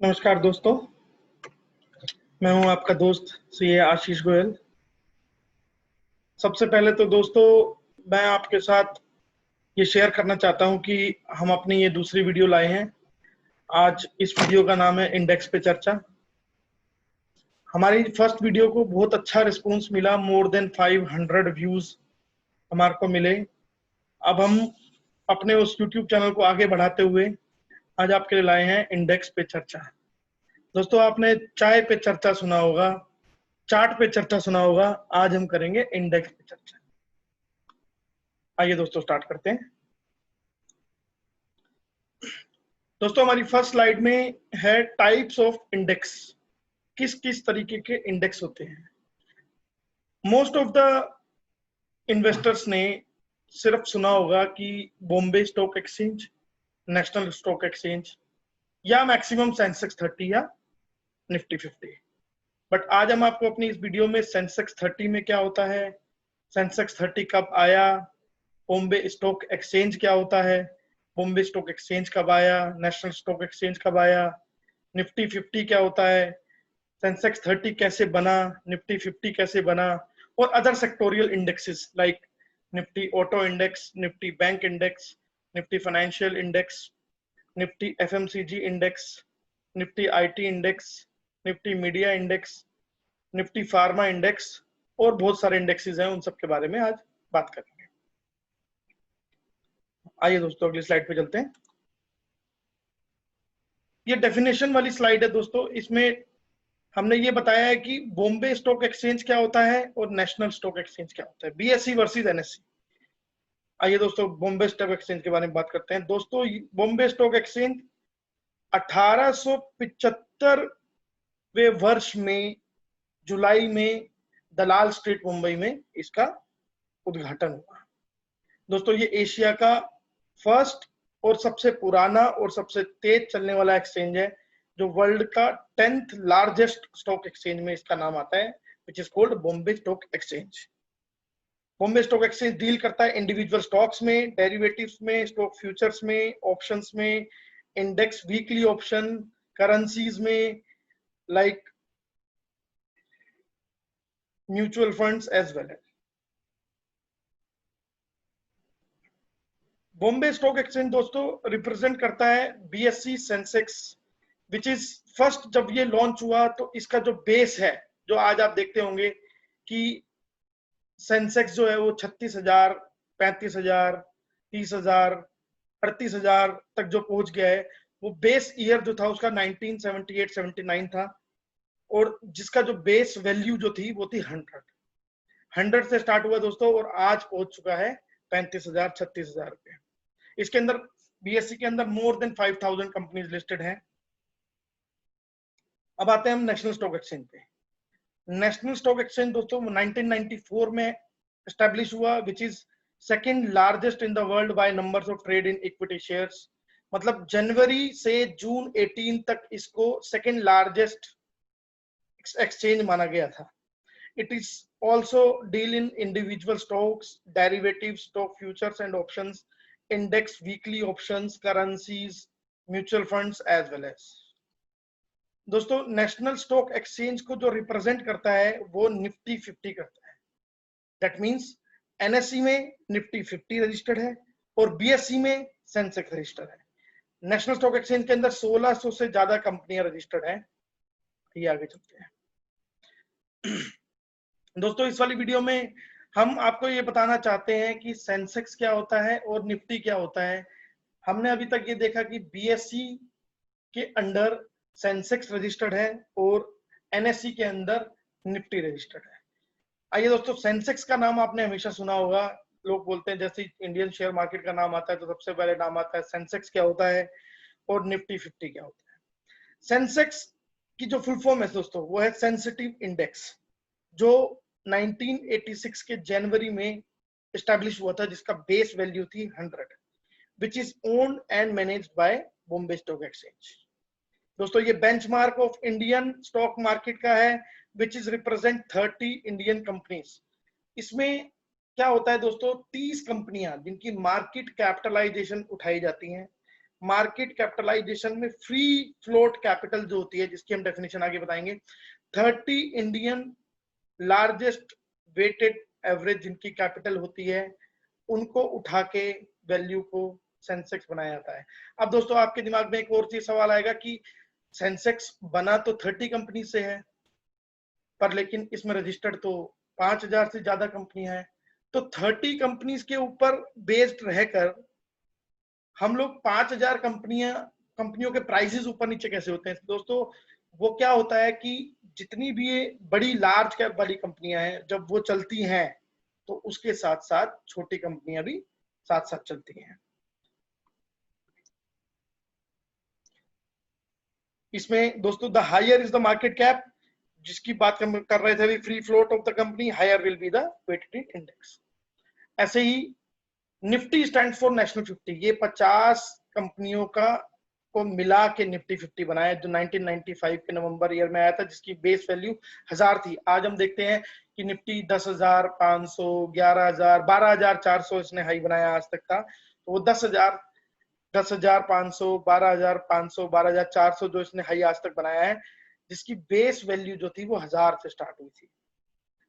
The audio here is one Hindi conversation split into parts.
नमस्कार दोस्तों, मैं हूं आपका दोस्त सीए आशीष गोयल। सबसे पहले तो दोस्तों मैं आपके साथ ये शेयर करना चाहता हूं कि हम अपनी ये दूसरी वीडियो लाए हैं। आज इस वीडियो का नाम है इंडेक्स पे चर्चा। हमारी फर्स्ट वीडियो को बहुत अच्छा रिस्पांस मिला, मोर देन 500 व्यूज हमारे को मिले। अब हम अपने उस यूट्यूब चैनल को आगे बढ़ाते हुए आज आपके लिए लाए हैं इंडेक्स पे चर्चा। दोस्तों आपने चाय पे चर्चा सुना होगा, चार्ट पे चर्चा सुना होगा, आज हम करेंगे इंडेक्स पे चर्चा। आइए दोस्तों स्टार्ट करते हैं। दोस्तों हमारी फर्स्ट स्लाइड में है टाइप्स ऑफ इंडेक्स, किस किस तरीके के इंडेक्स होते हैं। मोस्ट ऑफ द इन्वेस्टर्स ने सिर्फ सुना होगा कि Bombay stock exchange, national stock exchange या मैक्सिमम सेंसेक्स 30 या निफ्टी 50। बट आज हम आपको अपनी इस वीडियो में सेंसेक्स 30 में क्या होता है, सेंसेक्स 30 कब आया, बॉम्बे स्टॉक एक्सचेंज क्या होता है, बॉम्बे स्टॉक एक्सचेंज कब आया, नेशनल स्टॉक एक्सचेंज कब आया, निफ्टी 50 क्या होता है, सेंसेक्स 30 कैसे बना, निफ्टी 50 कैसे बना, और other sectoral indexes like Nifty auto index, Nifty bank index, Nifty financial index, Nifty FMCG index, Nifty IT index, Nifty media index, Nifty pharma index और बहुत सारे इंडेक्सेस हैं। उन सब के बारे में आज बात करेंगे। आइए दोस्तों अगली स्लाइड पे चलते हैं। ये डेफिनेशन वाली स्लाइड है दोस्तों। इसमें हमने ये बताया है कि बॉम्बे स्टॉक एक्सचेंज क्या होता है और नेशनल स्टॉक एक्सचेंज क्या होता है, बीएसई वर्सेस एनएसई। आइए दोस्तों बॉम्बे स्टॉक एक्सचेंज के बारे में बात करते हैं। दोस्तों बॉम्बे स्टॉक एक्सचेंज 1875वें वर्ष में जुलाई में दलाल स्ट्रीट मुंबई में इसका उद्घाटन हुआ। दोस्तों ये एशिया का फर्स्ट और सबसे पुराना और सबसे तेज चलने वाला एक्सचेंज है, जो वर्ल्ड का 10th लार्जेस्ट स्टॉक एक्सचेंज में इसका नाम आता है, which is called Bombay stock exchange. Bombay stock exchange deal करता है इंडिविजुअल स्टॉक्स में, डेरिवेटिव्स में, स्टॉक फ्यूचर्स में, ऑप्शंस में, इंडेक्स वीकली ऑप्शन, करेंसीज में like mutual funds as well as. Bombay stock exchange दोस्तों रिप्रेजेंट करता है BSE Sensex, which is first. जब ये लॉन्च हुआ तो इसका जो बेस है, जो आज आप देखते होंगे कि सेंसेक्स जो है वो 36,000, 35,000, 30,000, 38,000 तक जो पहुंच गया है, वो बेस ईयर जो था उसका 1978-79 था, और जिसका जो बेस वैल्यू जो थी वो थी 100 से स्टार्ट हुआ दोस्तों, और आज पहुंच चुका है 35,000, 36,000 रुपए। इसके अंदर बीएससी के अंदर मोर देन 5,000 कंपनीज लिस्टेड हैं। अब आते हैं हम नेशनल स्टॉक एक्सचेंज पे। नेशनल स्टॉक एक्सचेंज दोस्तों 1994 में एस्टेब्लिश हुआ, which is second largest in the world by numbers of trade in equity shares. मतलब जनवरी से जून 18 तक इसको सेकंड लार्जेस्ट एक्सचेंज माना गया था। It is also deal in individual stocks, derivatives, stock futures and options, index weekly options, currencies, mutual funds as well as। दोस्तों नेशनल स्टॉक एक्सचेंज को जो रिप्रेजेंट करता है वो निफ्टी 50 करता है। दैट मींस एनएसई में निफ्टी 50 रजिस्टर्ड है और बीएसई में सेंसेक्स रजिस्टर्ड है। नेशनल स्टॉक एक्सचेंज के अंदर 1600 से ज्यादा कंपनियां रजिस्टर्ड हैं। ये आगे चलते हैं। दोस्तों इस वाली वीडियो में हम आपको ये बताना चाहते हैं कि सेंसेक्स क्या होता है और निफ्टी क्या होता है। हमने अभी तक ये देखा कि बीएसई के अंडर सेंसेक्स रजिस्टर्ड है और एनएसई के अंदर निफ्टी रजिस्टर्ड है। आइए दोस्तों, सेंसेक्स का नाम आपने हमेशा सुना होगा। लोग बोलते हैं जैसे इंडियन शेयर मार्केट का नाम आता है तो सबसे पहले नाम आता है सेंसेक्स क्या होता है और निफ्टी 50 क्या होता है। सेंसेक्स की जो फुल फॉर्म है दोस्तों वो है सेंसिटिव इंडेक्स, जो 1986 के जनवरी में एस्टैब्लिश हुआ था, जिसका बेस वैल्यू थी 100, which is owned and managed by Bombay stock exchange. दोस्तों ये benchmark of Indian stock market का है, which is represent 30 Indian companies. इसमें क्या होता है दोस्तों, 30 कंपनियां जिनकी मार्केट कैपिटलाइजेशन उठाई जाती हैं, मार्केट कैपिटलाइजेशन में फ्री फ्लोट कैपिटल जो होती है, जिसकी हम डेफिनेशन आगे बताएंगे, 30 इंडियन लार्जेस्ट वेटेड एवरेज जिनकी कैपिटल होती है, उनको उठा के वैल्यू को सेंसेक्स बनाया जाता है। अब दोस्तों आपके दिमाग में एक और चीज सवाल आएगा कि सेंसेक्स बना तो 30 कंपनी से है, पर लेकिन इसमें रजिस्टर्ड तो 5000 से ज्यादा कंपनियां हैं, तो 30 कंपनीज के ऊपर बेस्ड रहकर हम लोग 5000 कंपनियों के प्राइसेस ऊपर नीचे कैसे होते हैं दोस्तों? वो क्या होता है कि जितनी भी ये बड़ी लार्ज कैप वाली कंपनियां हैं, जब वो चलती हैं तो उसके साथ साथ छोटी कंपनियां भी साथ साथ चलती हैं। इसमें दोस्तों the higher is the market cap, जिसकी बात हम कर रहे थे, free float of the company, higher will be the weighted index. ऐसे ही निफ्टी स्टैंड फॉर नेशनल 50, ये 50 कंपनियों का को मिला के निफ्टी 50 बनाया, जो 1995 के नवंबर ईयर में आया था, जिसकी बेस वैल्यू 1000 थी। आज हम देखते हैं कि निफ्टी 10,500, 11,000, 12,400 इसने हाई बनाया आज तक का। तो वो 10,000, 10,500, 12,500, 12,400 जो इसने हाई आज तक बनाया है, जिसकी बेस वैल्यू जो थी वो 1000 से स्टार्ट हुई थी,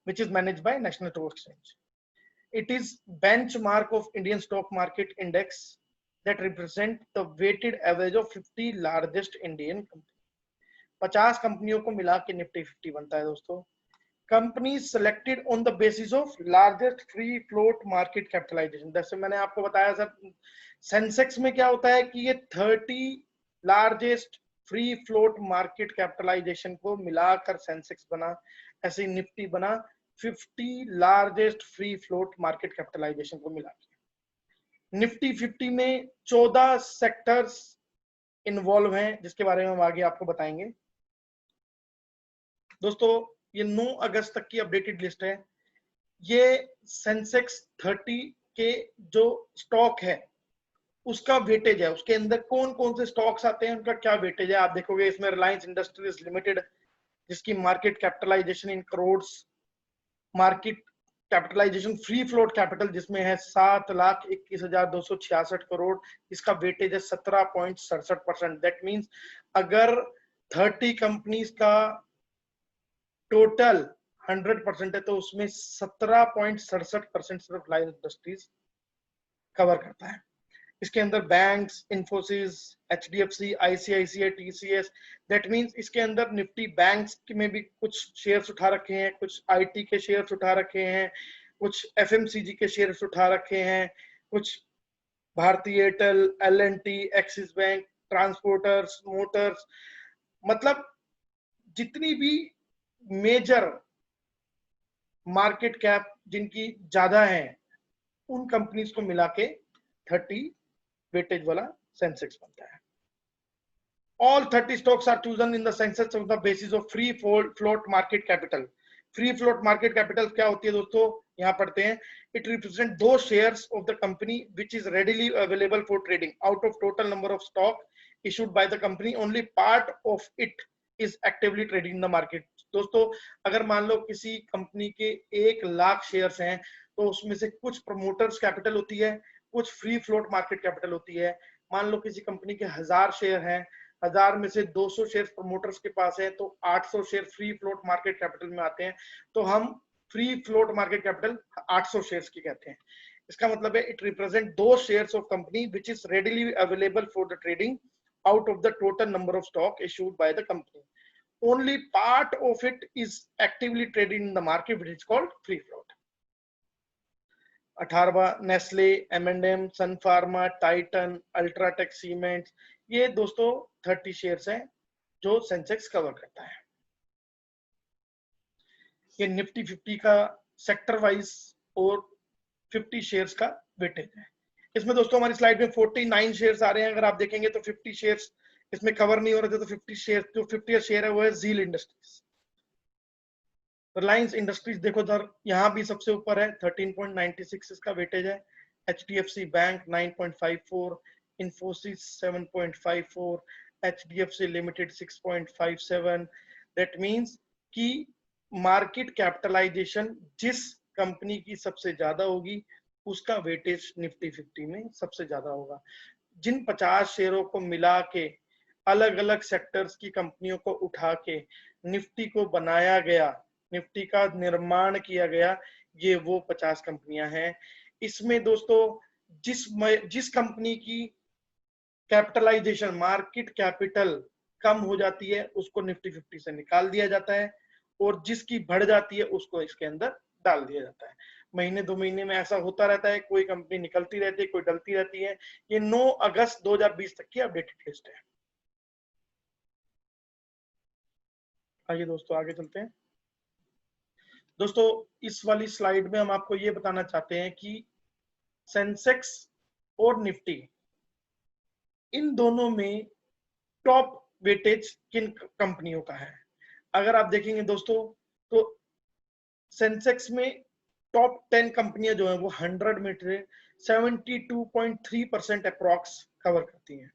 which is manage by national stock exchange. It is benchmark of Indian stock market index that represent the weighted average of 50 largest Indian companies. 50 कंपनियों को मिला के निफ्टी 50 बनता है दोस्तों। Companies selected on the basis of largest free float market capitalisation. जैसे मैंने आपको बताया सर, सेंसेक्स में क्या होता है कि ये 30 largest free float market capitalisation को मिलाकर सेंसेक्स बना, ऐसे निफ्टी बना 50 largest free float market capitalisation को मिला के। निफ्टी 50 में 14 सेक्टर्स इन्वॉल्व हैं, जिसके बारे में हम आगे आपको बताएंगे। दोस्तों ये 9 अगस्त तक की अपडेटेड लिस्ट है। ये सेंसेक्स 30 के जो स्टॉक है उसका वेटेज है, उसके अंदर कौन कौन से स्टॉक्स आते हैं, उनका क्या वेटेज है। आप देखोगे इसमें रिलायंस इंडस्ट्रीज लिमिटेड, जिसकी market capitalisation in crore, market capitalisation free float capital जिसमें है 7,21,266 करोड़, इसका वेटेज है 17.67%। दैट मींस अगर 30 कंपनीज का टोटल 100% है तो उसमें 17.67% सिर्फ रिलायंस इंडस्ट्रीज कवर करता है। इसके अंदर banks, Infosys, HDFC, ICICI, TCS, that means इसके अंदर निफ्टी बैंक्स में भी कुछ शेयर्स उठा रखे हैं, कुछ आईटी के शेयर्स उठा रखे हैं, कुछ एफएमसीजी के शेयर्स उठा रखे हैं, कुछ भारतीय Airtel, L&T, axis bank, transporters, Motors, मतलब जितनी भी मेजर मार्केट कैप जिनकी ज्यादा है उन कंपनीज को मिला के 30 वेटेज वाला सेंसेक्स बनता है। All 30 stocks are chosen in the Sensex on the basis of free float market capital. Free float market capital क्या होती है दोस्तों? यहाँ पढ़ते हैं, it represents those shares of the company which is readily available for trading. Out of total number of stock issued by the company, only part of it is actively trading in the market. दोस्तों अगर मान लो किसी कंपनी के 1,00,000 शेयर्स हैं, तो उसमें से कुछ प्रमोटर्स कैपिटल होती है, कुछ फ्री फ्लोट मार्केट कैपिटल होती है। मान लो किसी कंपनी के 1000 शेयर हैं, 1000 में से 200 शेयर प्रमोटर्स के पास है, तो 800 share free float market capital में आते हैं, तो हम free float market capital 800 shares की कहते हैं। इसका मतलब है इट रिप्रेजेंट दो shares of company which is readily available for the trading out of the total number of stock issued by the company. Only part of it is actively traded in the market, which is called free float. 18वां नेस्ले, एम&एम, सन फार्मा, टाइटन, अल्ट्राटेक सीमेंट्स, ये दोस्तों 30 शेयर्स हैं जो सेंसेक्स कवर करता है। ये निफ्टी 50 का सेक्टर वाइज और 50 शेयर्स का वेटेज है। इसमें दोस्तों हमारी स्लाइड में 49 शेयर्स आ रहे हैं, अगर आप देखेंगे तो 50 शेयर्स इसमें कवर नहीं हो रहे थे, तो 50 शेयर, जो 50 शेयर है वो है जील इंडस्ट्रीज। रिलायंस इंडस्ट्रीज देखो सर, यहाँ भी सबसे ऊपर है, 13.96 इसका वेटेज है। HDFC bank 9.54, Infosys 7.54, HDFC limited 6.57। That means कि मार्केट कैपिटलाइजेशन जिस कंपनी की सबसे ज्यादा होगी उसका वेटेज निफ्टी 50 में सबसे ज्यादा होगा। जिन 50 शेयरों को मिला के अलग अलग सेक्टर्स की कंपनियों को उठा के निफ्टी को बनाया गया, निफ्टी का निर्माण किया गया, ये वो 50 कंपनियां हैं। इसमें दोस्तों जिस कंपनी की कैपिटलाइजेशन, मार्केट कैपिटल कम हो जाती है उसको निफ्टी 50 से निकाल दिया जाता है, और जिसकी बढ़ जाती है उसको इसके अंदर डाल दिया जाता है। महीने 2 महीने में ऐसा होता रहता है, कोई कंपनी निकलती रहती है, कोई डलती रहती है। ये 9 अगस्त 2020 तक की अपडेटेड लिस्ट है। आइए दोस्तों आगे चलते हैं। दोस्तों इस वाली स्लाइड में हम आपको ये बताना चाहते हैं कि सेंसेक्स और निफ्टी, इन दोनों में टॉप वेटेज किन कंपनियों का है। अगर आप देखेंगे दोस्तों तो सेंसेक्स में टॉप 10 कंपनियां जो है वो 100 में 72.3% अप्रॉक्स कवर करती हैं।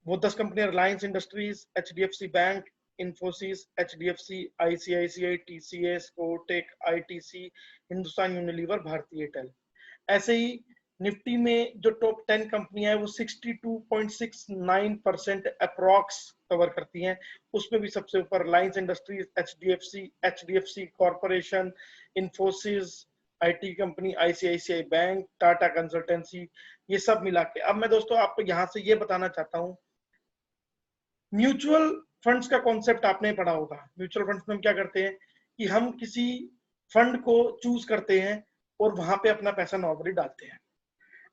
वो 10 कंपनियां Reliance industries, HDFC bank, Infosys, HDFC, ICICI, TCS, Kotak, ITC, Hindustan Unilever, भारतीय एयरटेल। ऐसे ही निफ्टी में जो टॉप 10 कंपनियां हैं वो 62.69% अप्रॉक्स कवर करती हैं। उसमें भी सबसे ऊपर Reliance industries, HDFC corporation, Infosys, IT company, ICICI bank, Tata consultancy, ये सब मिला के। अब मैं दोस्तों आपको यहां से ये बताना चाहता हूं, म्यूचुअल फंड्स का कॉन्सेप्ट आपने पढ़ा होगा। म्यूचुअल फंड्स में हम क्या करते हैं कि हम किसी फंड को चूज करते हैं और वहां पे अपना पैसा नॉर्मली डालते हैं।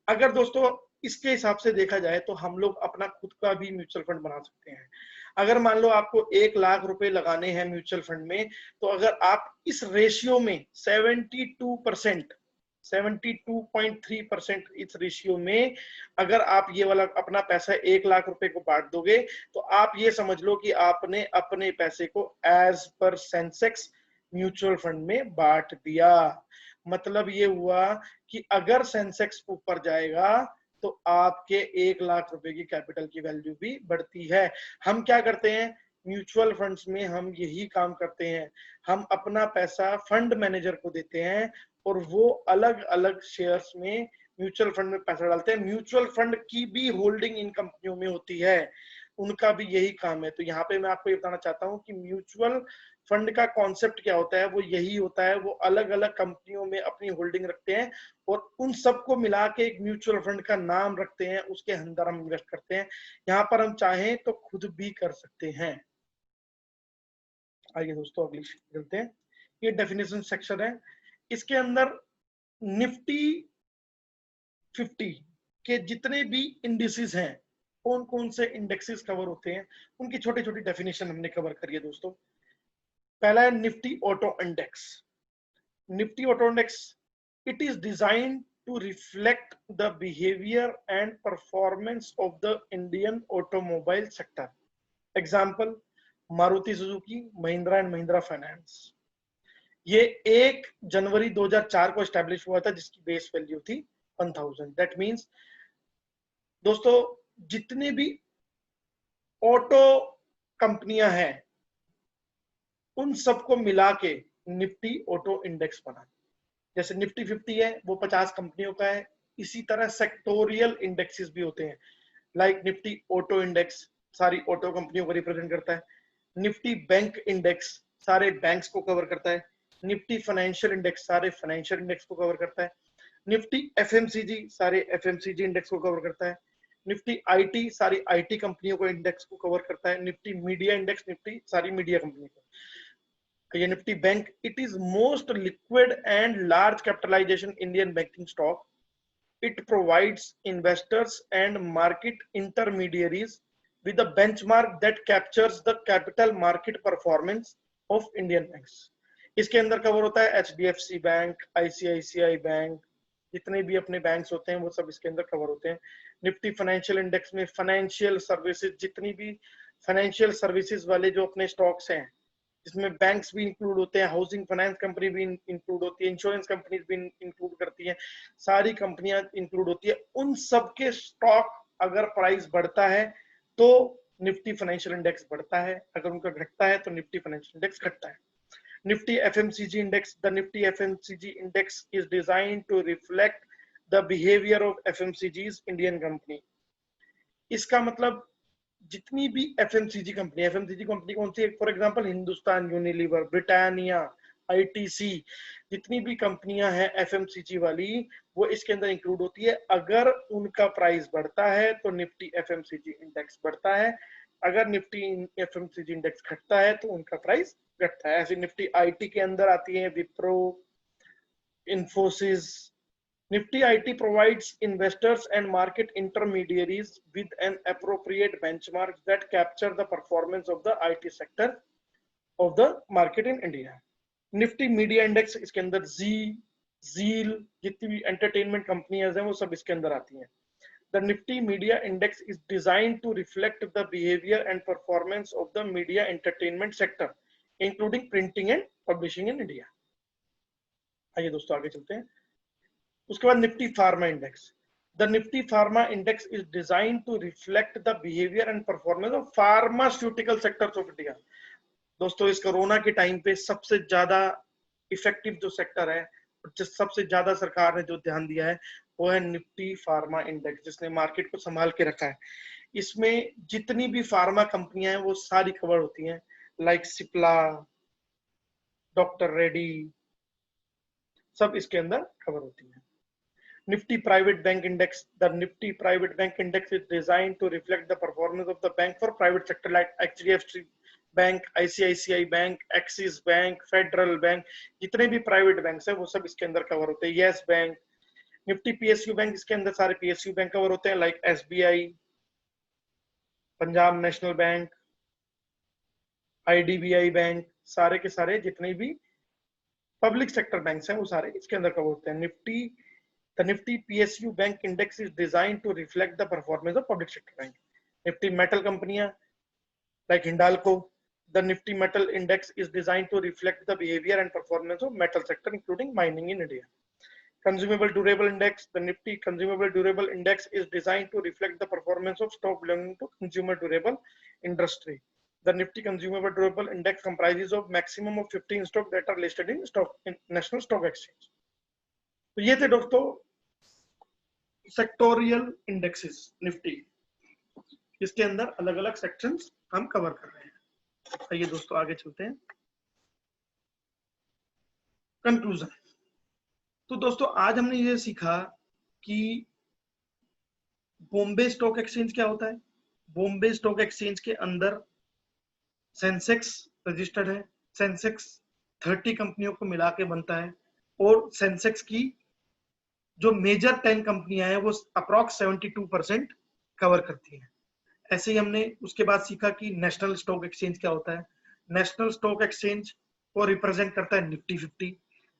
अगर दोस्तों इसके हिसाब से देखा जाए तो हम लोग अपना खुद का भी म्यूचुअल फंड बना सकते हैं। अगर मान लो आपको 1 लाख रुपए लगाने हैं म्यूचुअल फंड में, तो अगर आप इस रेशियो में 72.3% इस रेशियो में अगर आप ये वाला अपना पैसा 1 लाख रुपए को बांट दोगे, तो आप ये समझ लो कि आपने अपने पैसे को as per Sensex mutual fund में बांट दिया। मतलब ये हुआ कि अगर सेंसेक्स ऊपर जाएगा तो आपके 1 लाख रुपए की कैपिटल की वैल्यू भी बढ़ती है। हम क्या करते हैं म्यूचुअल फंड्स में, हम यही काम करते हैं, हम अपना पैसा फंड मैनेजर को देते हैं और वो अलग अलग शेयर्स में म्यूचुअल फंड में पैसा डालते हैं। म्यूचुअल फंड की भी होल्डिंग इन कंपनियों में होती है, उनका भी यही काम है। तो यहाँ पे मैं आपको ये बताना चाहता हूँ कि म्यूचुअल फंड का कॉन्सेप्ट क्या होता है, वो यही होता है, वो अलग अलग कंपनियों में अपनी होल्डिंग रखते हैं और उन सबको मिला के एक म्यूचुअल फंड का नाम रखते हैं, उसके अंदर हम इन्वेस्ट करते हैं। यहाँ पर हम चाहें तो खुद भी कर सकते हैं। आइए दोस्तों अगली चलते हैं। ये डेफिनेशन सेक्शन है, इसके अंदर निफ्टी 50 के जितने भी इंडिसेस हैं, कौन कौन से इंडेक्सेस कवर होते हैं, उनकी छोटी छोटी डेफिनेशन हमने कवर करी है दोस्तों। पहला है Nifty auto index. Nifty auto index, it is designed to reflect the behavior and performance of the Indian automobile sector. Example, Maruti Suzuki, Mahindra and Mahindra Finance. ये 1 जनवरी 2004 को एस्टेब्लिश हुआ था, जिसकी बेस वैल्यू थी 1000। दैट मींस दोस्तों जितने भी ऑटो कंपनियां हैं उन सबको मिला के निफ्टी ऑटो इंडेक्स बना। जैसे निफ्टी 50 है वो 50 कंपनियों का है, इसी तरह सेक्टोरियल इंडेक्सेस भी होते हैं। लाइक निफ्टी ऑटो इंडेक्स सारी ऑटो कंपनियों को रिप्रेजेंट करता है। निफ्टी बैंक इंडेक्स सारे बैंक्स को कवर करता है। निफ्टी फाइनेंशियल इंडेक्स सारे फाइनेंशियल इंडेक्स को कवर करता है। निफ्टी एफएमसीजी सारे एफएमसीजी इंडेक्स को कवर करता है। निफ्टी आईटी सारी आईटी कंपनियों को इंडेक्स को कवर करता है। निफ्टी मीडिया इंडेक्स निफ्टी सारी मीडिया कंपनी को। Nifty Bank, it is most liquid and large capitalization Indian banking stock. It provides investors and market intermediaries with a benchmark that captures the capital market performance of Indian banks. इसके अंदर कवर होता है एचडीएफसी बैंक, आईसीआईसीआई बैंक, जितने भी अपने बैंक्स होते हैं वो सब इसके अंदर कवर होते हैं। निफ्टी फाइनेंशियल इंडेक्स में फाइनेंशियल सर्विसेज, जितनी भी फाइनेंशियल सर्विसेज वाले जो अपने स्टॉक्स हैं, इसमें बैंक्स भी इंक्लूड होते हैं, हाउसिंग फाइनेंस कंपनी भी इंक्लूड होती है, इंश्योरेंस कंपनीज भी इंक्लूड करती हैं, सारी कंपनियां इंक्लूड होती है। उन सब के स्टॉक अगर प्राइस बढ़ता है तो निफ्टी फाइनेंशियल इंडेक्स बढ़ता है, अगर उनका घटता है तो निफ्टी फाइनेंशियल इंडेक्स घटता है। Nifty FMCG index, the Nifty FMCG index is designed to reflect the behavior of FMCG's Indian company. इसका मतलब जितनी भी एफएमसीजी कंपनी कौन सी है, for example Hindustan Unilever, Britannia, ITC, जितनी भी कंपनियां हैं एफएमसीजी वाली, वो इसके अंदर इंक्लूड होती है। अगर उनका प्राइस बढ़ता है तो निफ्टी एफएमसीजी इंडेक्स बढ़ता है, अगर निफ्टी एफएमसीजी इंडेक्स घटता है तो उनका प्राइस घटता है। ऐसे निफ्टी आईटी के अंदर आती है Wipro, Infosys. Nifty IT provides investors and market intermediaries with an appropriate benchmark that capture the performance of the IT sector of the market in India. Nifty Media Index इसके अंदर Zeal, जितनी भी entertainment companies हैं वो सब इसके अंदर आती हैं। The Nifty Media Index is designed to reflect the behavior and performance of the media entertainment sector, including printing and publishing in India. आइए दोस्तों आगे चलते हैं। उसके बाद Nifty pharma index. The Nifty pharma index is design to reflect the behaviour and performance of pharmaceutical sectors of India. दोस्तों इस कोरोना के टाइम पे सबसे ज्यादा इफेक्टिव जो सेक्टर है, जिस सबसे ज्यादा सरकार ने जो ध्यान दिया है वो है निफ्टी फार्मा इंडेक्स, जिसने मार्केट को संभाल के रखा है। इसमें जितनी भी फार्मा कंपनियां हैं वो सारी कवर होती हैं, लाइक सिप्ला, डॉक्टर रेड्डी, सब इसके अंदर कवर होती है। Nifty Private Bank Index. The Nifty Private Bank Index is designed to reflect the performance of the bank for private sector like HDFC Bank, ICICI Bank, Axis Bank, Federal Bank. जितने भी प्राइवेट बैंक है वो सब इसके अंदर कवर होते हैं। Yes Bank, Nifty PSU bank, इसके अंदर सारे PSU बैंक कवर होते हैं, like SBI, Punjab national bank, IDBI bank, सारे के सारे जितने भी पब्लिक सेक्टर बैंक हैं वो सारे इसके अंदर कवर होते हैं। The Nifty PSU Bank Index is designed to reflect the performance of public sector bank. Nifty Metal Companies like Hindalco. The Nifty Metal Index is designed to reflect the behavior and performance of metal sector, including mining in India. Consumable Durable Index. The Nifty Consumable Durable Index is designed to reflect the performance of stock belonging to consumer durable industry. The Nifty Consumable Durable Index comprises of maximum of 15 stocks that are listed in National Stock Exchange. तो ये थे दोस्तों सेक्टोरियल इंडेक्सेस निफ्टी, इसके अंदर अलग अलग सेक्शंस हम कवर कर रहे हैं। आइए दोस्तों आगे चलते हैं। कंक्लूजन। तो दोस्तों आज हमने ये सीखा कि बॉम्बे स्टॉक एक्सचेंज क्या होता है। बॉम्बे स्टॉक एक्सचेंज के अंदर सेंसेक्स रजिस्टर्ड है, सेंसेक्स 30 कंपनियों को मिला के बनता है, और सेंसेक्स की जो मेजर 10 कंपनियां हैं वो अप्रॉक्स 72% कवर करती हैं। ऐसे ही हमने उसके बाद सीखा कि नेशनल स्टॉक एक्सचेंज क्या होता है। नेशनल स्टॉक एक्सचेंज को रिप्रेजेंट करता है निफ्टी 50।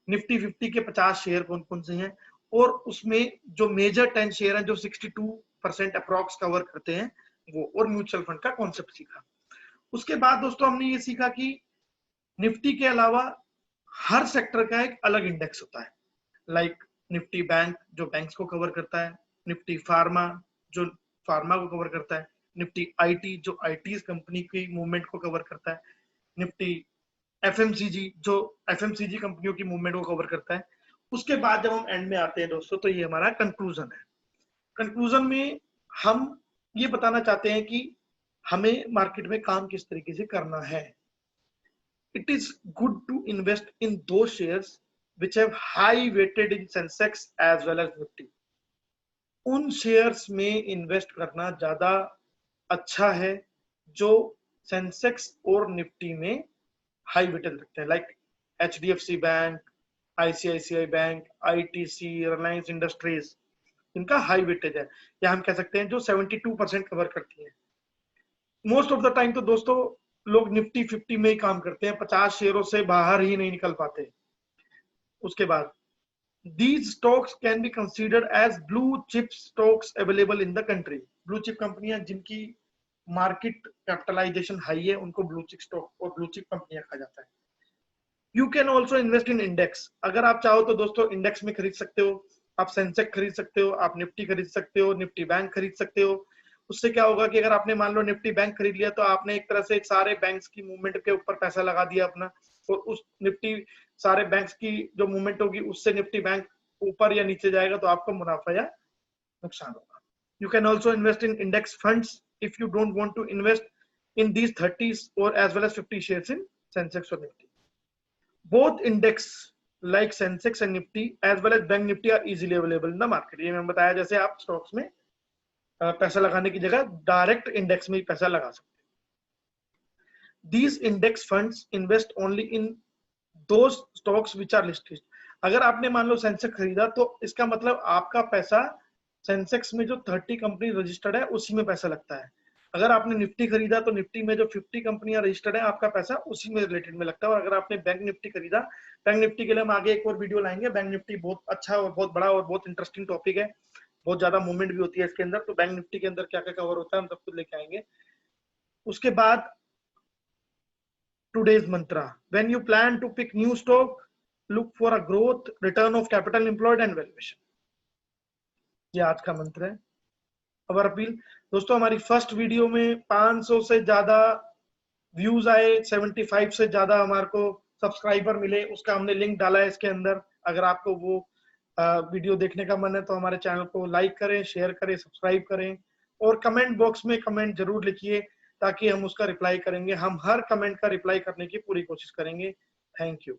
निफ्टी 50 के 50 शेयर कौन कौन से हैं, और उसमें जो मेजर 10 शेयर हैं जो 62% अप्रॉक्स कवर करते हैं वो, और म्यूचुअल फंड का कॉन्सेप्ट सीखा। उसके बाद दोस्तों हमने ये सीखा कि निफ्टी के अलावा हर सेक्टर का एक अलग इंडेक्स होता है, लाइक निफ्टी बैंक जो बैंक्स को कवर करता है, निफ्टी फार्मा जो फार्मा को कवर करता है, निफ्टी आईटी जो आईटी कंपनी की मूवमेंट को कवर करता है, निफ्टी एफएमसीजी जो एफएमसीजी कंपनियों की मूवमेंट को कवर करता है। उसके बाद जब हम एंड में आते हैं दोस्तों तो ये हमारा कंक्लूजन है। कंक्लूजन में हम ये बताना चाहते हैं कि हमें मार्केट में काम किस तरीके से करना है। It is good to invest in those shares which have high weighted in Sensex as well as Nifty. उन शेयर्स में इन्वेस्ट करना ज्यादा अच्छा है जो सेंसेक्स और निफ्टी में हाई वेटेड रखते हैं, like HDFC bank, ICICI bank, ITC, Reliance industries, इनका हाई वेटेज है, या हम कह सकते हैं जो 72% कवर करती है। मोस्ट ऑफ द टाइम तो दोस्तों लोग निफ्टी 50 में ही काम करते हैं, 50 शेयरों से बाहर ही नहीं निकल पाते। उसके बाद these stocks can be considered as blue chip stocks available in the country. Blue chip कंपनियां जिनकी मार्केट कैपिटलाइजेशन हाई है उनको ब्लू चिप स्टॉक और ब्लू चिप कंपनियां कहा जाता है। You can also invest in index. अगर आप चाहो तो दोस्तों इंडेक्स में खरीद सकते हो, आप सेंसेक्स खरीद सकते हो, आप निफ्टी खरीद सकते हो, निफ्टी बैंक खरीद सकते हो। उससे क्या होगा कि अगर आपने मान लो निफ्टी बैंक खरीद लिया तो आपने एक तरह से सारे बैंक्स की मूवमेंट के ऊपर पैसा लगा दिया अपना, और उस निफ्टी सारे बैंक्स की जो मूवमेंट होगी उससे निफ्टी बैंक ऊपर या नीचे जाएगा तो आपको मुनाफा या नुकसान होगा। You can also invest in index funds if you don't want to invest in these 30s or as well as 50 shares in Sensex or Nifty. Both index like Sensex and Nifty as well as Bank Nifty are easily available in the market. ये मैंने बताया जैसे आप स्टॉक्स में पैसा लगाने की जगह डायरेक्ट इंडेक्स में ही पैसा लगा सकते हैं. These index funds invest only in those stocks which are listed. अगर आपने मान लो सेंसेक्स खरीदा तो इसका मतलब आपका पैसा सेंसेक्स में जो 30 कंपनी रजिस्टर्ड है उसी में पैसा लगता है. अगर आपने निफ्टी खरीदा तो निफ्टी में जो 50 कंपनियां रजिस्टर्ड है आपका पैसा उसी में रिलेटेड में लगता है. और अगर आपने बैंक निफ्टी खरीदा, बैंक निफ्टी के लिए हम आगे एक और वीडियो लाएंगे. बैंक निफ्टी बहुत अच्छा और बहुत बड़ा और बहुत इंटरेस्टिंग टॉपिक है, बहुत ज्यादा मूवमेंट भी होती है इसके अंदर. तो बैंक निफ्टी के अंदर क्या क्या कवर होता है हम सब कुछ लेके आएंगे. उसके बाद today's mantra: when you plan to pick new stock, look for a growth, return of capital employed and valuation. ये आज का मंत्र है. अवर अपील दोस्तों, हमारी फर्स्ट वीडियो में 500 से ज्यादा व्यूज आए, 75 से ज्यादा हमारे को सब्सक्राइबर मिले. उसका हमने लिंक डाला है इसके अंदर. अगर आपको वो वीडियो देखने का मन है तो हमारे चैनल को लाइक करें, शेयर करें, सब्सक्राइब करें और कमेंट बॉक्स में कमेंट जरूर लिखिए ताकि हम उसका रिप्लाई करेंगे. हम हर कमेंट का रिप्लाई करने की पूरी कोशिश करेंगे. Thank you.